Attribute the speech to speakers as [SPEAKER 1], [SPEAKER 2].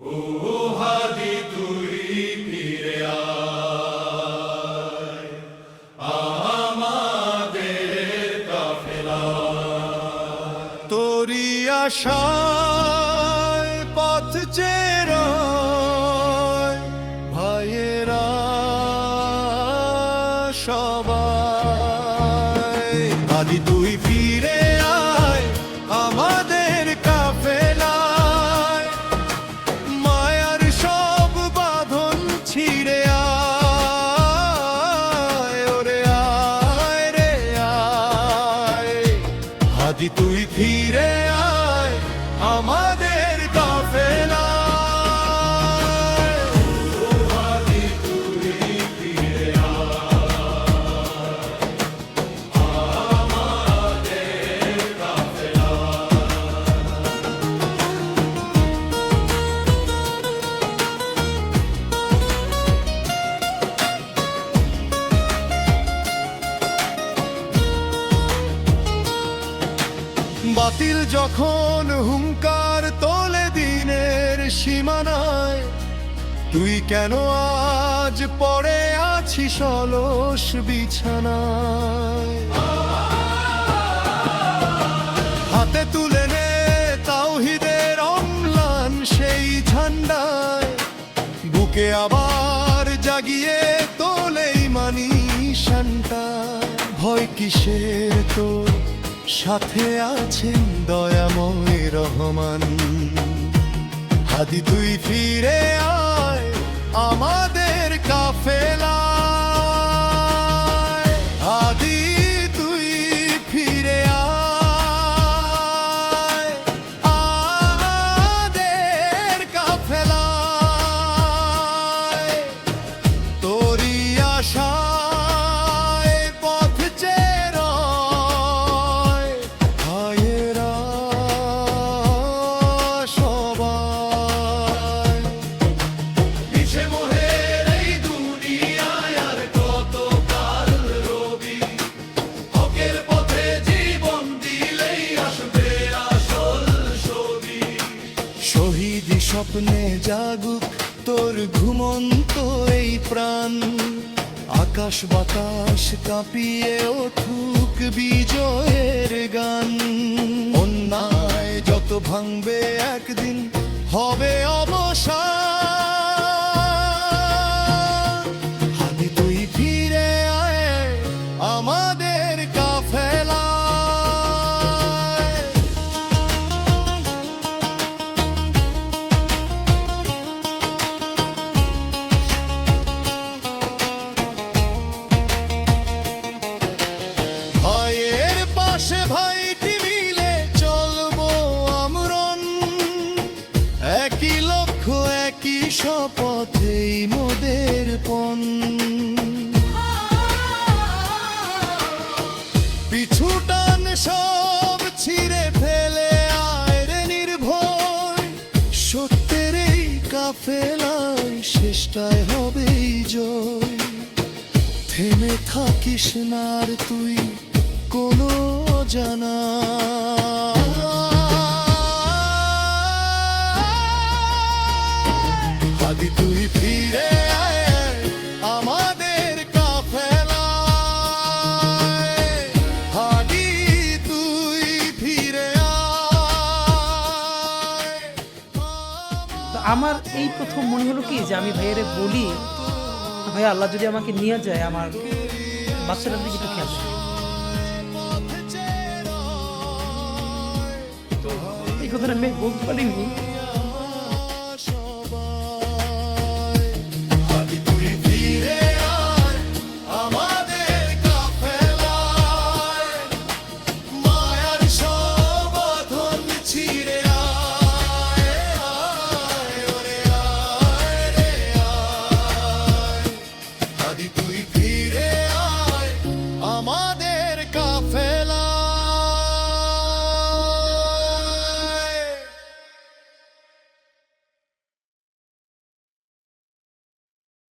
[SPEAKER 1] ও হাদি তুই ফিরে আয়, আমাদের কাফেলা তোরি আশায় পথ চেরা ভাইয়েরা সবাই। হাদি তুই ফিরে আয় আমাদের কাফেলায়, মায়ার সব বাঁধন ছিঁড়ে আয়, ওরে আয় রে আয়। হাদি তুই ফিরে আয় আমাদের কাফেলায়। বাতিল যখন হুঙ্কার তোলে দিনের সীমানায়, তুই কেন আজ পড়ে আছিস অলস বিছানায়? হাতে তুলে নে তাওহীদের অম্লান সেই ঝান্ডায়, বুকে আবার জাগিয়ে তোলে ইমানি শান্তা। ভয় কিসের তোর, সাথে আছেন দয়াময় রহমান। হাদি তুই ফিরে আয় আমাদের কাফেলায়। হাদি তুই ফিরে আয় আমাদের কাফেলায়। তোরি আশায় পথ চেরা ভাইয়েরা সবাই। মিছে মোহের এই দুনিয়ায় আর কত কাল রবি, হকের পথে জীবন দিলেই আসবে আসল ছবি। শহীদি স্বপ্নে জাগুক তোর ঘুমন্ত এই প্রাণ, আকাশ বাতাস কাঁপিয়ে উঠুক বিজয়ের গান। অন্যায় যত ভাঙবে একদিন হবে অবসান। হাদি তুই ফিরে আয় আমাদের কাফেলায়। ভাইয়ের পাশে ভাইটি মিলে চলবো আমরণ, একই লক্ষ্য একই শপথেই মোদের পণ। পিছু টান সব ছিঁড়ে ফেলে আয় রে নির্ভয়, সত্যের এই কাফেলায় শেষটায় হবেই জয়। থেমে থাকিস না আর তুই কোনো জানা, হাদি তুই ফিরে আয় আমাদের কাফেলায়। হাদি তুই ফিরে আয়।
[SPEAKER 2] তো আমার এই প্রথম মনে হলো কি যে আমি ভাইয়ারে বলি, ভাই আল্লাহ যদি আমাকে নিয়ে যায় আমার বাচ্চাটার দিকে একটু খেয়াল রাখি। তো এই কথাটা আমি বলতে পারিনি।